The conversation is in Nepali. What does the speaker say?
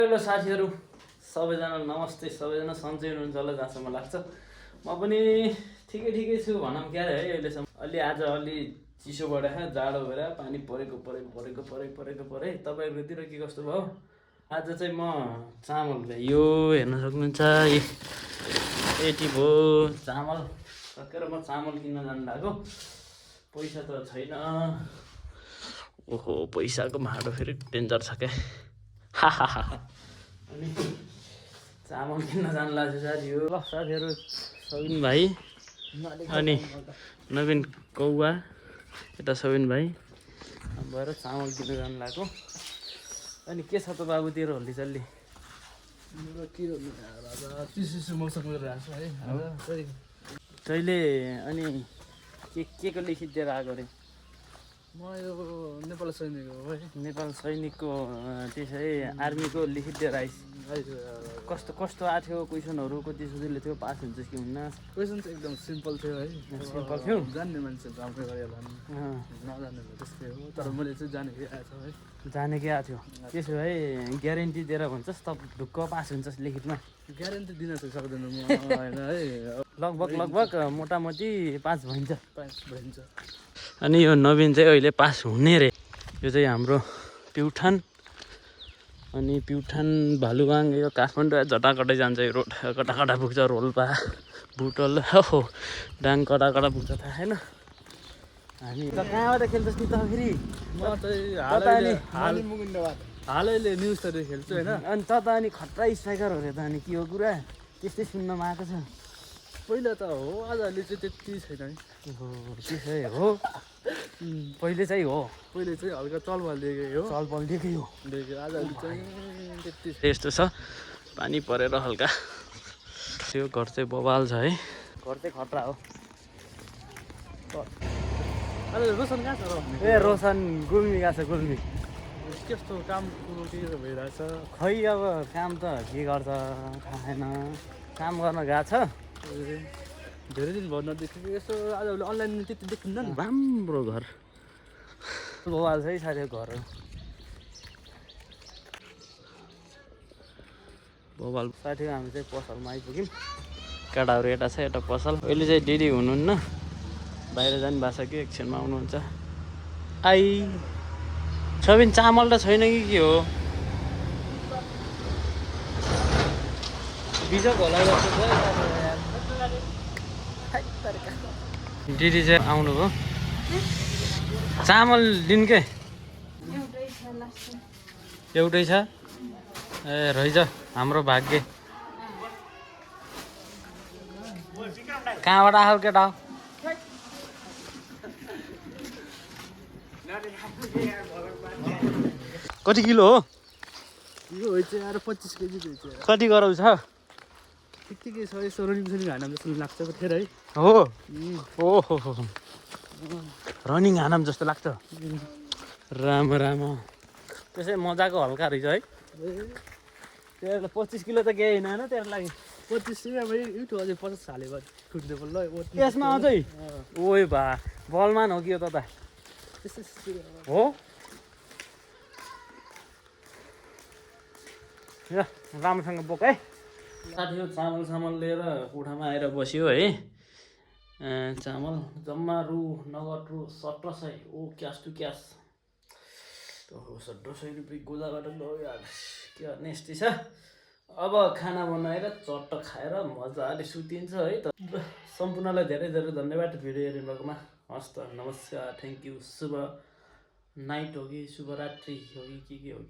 हेलो साथीहरू सबैजना नमस्ते। सबैजना सन्चै हुनुहुन्छ होला जहाँसम्म लाग्छ। म पनि ठिकै छु भनौँ क्या है। अहिलेसम्म आज अलि चिसो बढायो, जाडो भएर पानी परेको तपाईँहरूकोतिर के कस्तो भयो? आज चाहिँ म चामल यो हेर्न सक्नुहुन्छ, यति भयो चामल सकेर म चामल किन्न जानु लाग्यो। पैसा त छैन। ओहो, पैसाको भाँडो फेरि डेन्जर छ क्या। अनि चामल किन्न जानु लाग्छ साथीहरू। ल साथीहरू, सबिन भाइ अनि नवीन कौवा, यता सबिन भाइ भएर चामल किन्न जानु लाग्यो। अनि के छ त बाबु तेरो हल्लीचल्ली? मेरो के गर्नु राजा, चिसो मौसम गरिरहेको छ है। तैँले अनि के को लिखित दिएर आएको अरे? म यो नेपाल सैनिक हो है। नेपाल सैनिकको त्यसै आर्मीको लिखित दिएर आइस। कस्तो आएको थियो क्वेसनहरू? कति सजिलो थियो? पास हुन्छ कि हुन्न? क्वेसन चाहिँ एकदम सिम्पल थियो है। सिम्पल थियो। जान्ने मान्छे आफै गरेर नजान्ने त्यस्तै हो। तर मैले चाहिँ जानेकै आएको छ है। जानेकै आएको थियो। त्यसो भए ग्यारेन्टी दिएर भन्छस् त ढुक्क पास हुन्छस् लिखितमा? ग्यारेन्टी दिन चाहिँ सक्दैन म होइन है। लगभग मोटामोटी पास भइन्छ। पास भइन्छ। अनि यो नवीन चाहिँ अहिले पास हुने रे। यो चाहिँ हाम्रो प्युठान। अनि प्युठान भालुगाङ यो काठमाडौँ जटाकटै जान्छ यो रोड। कटा पुग्छ रोल्पा बुटोल हो डाङ कटा पुग्छ थाहा छैन। हामी त कहाँबाट खेल्छस् नि त फेरि? म चाहिँ हालैले न्युज त खेल्छु होइन। अनि त अनि खतरा स्ट्राइकर हो रे त। अनि के हो कुरा? त्यस्तै सुन्नमा आएको छ। पहिला त हो, आजले चाहिँ त्यति छैन है। त्यसै हो, पहिले चाहिँ हो। पहिले चाहिँ हल्का चलबल दिएकै हो। चलबल दिएकै हो। आजले चाहिँ त्यति यस्तो छ, पानी परेर हल्का। त्यो घर चाहिँ बवाल छ है। घर चाहिँ खतरा हो। रोशन कहाँ छ र? ए रोशन गुल्मी गएको छ। गुल्मी कस्तो काम कुरो के भइरहेछ? खै अब काम त के गर्छ थाहा छैन। काम गर्न गएको छ। धेरै दिन भयो नदेखेको। यसो आजभोलि अनलाइन त्यति देखिन्न नि। राम्रो घर बवाल छ है साथी। घर बवाल साथी। हामी चाहिँ पसलमा आइपुग्यौँ। केटाहरू यता छ, यता पसल। अहिले चाहिँ दिदी हुनुहुन्न, बाहिर जानु भएको छ कि एकछिनमा आउनुहुन्छ। सबिन चामल त छैन कि के हो? बिजोक होला दिदी चाहिँ आउनुभयो। चामल दिनकै एउटै छ। ए रहेछ हाम्रो भाग्य। कहाँबाट आएको केटा? कति किलो हो? यो चाहिँ आएर 25 केजी चाहिँ कति गराउँछ? ठिकै छ। यसो रनिङ हान्नु जस्तो लाग्छ फेरि है। हो ओहो रनिङ हानम जस्तो लाग्छ। राम त्यसै मजाको हल्का रहेछ है। तेरो 25 किलो त केही होइन तेरो लागि। 25 युट्युब अझै 50 हाले बाद खुट्ने बल्ल यसमा अझै ओइ बा बलमान हो कि यो त हो। राम्रोसँग बोक है साथीहरू। चामल लिएर कोठामा आएर बस्यो है। चामल जम्मा नगद रु 1700। ओ क्यास टु क्यास। 1700 रुपियाँ गोदाबाट लो यार, के गर्ने यस्तै छ। अब खाना बनाएर चट्ट खाएर मजाले सुतिन्छ है त। सम्पूर्णलाई धेरै धन्यवाद भिडियो हेरिदिनुभएकोमा। हस् त, नमस्कार, थ्याङ्क यू। शुभ नाइट हो कि शुभरात्रि हो कि के हो।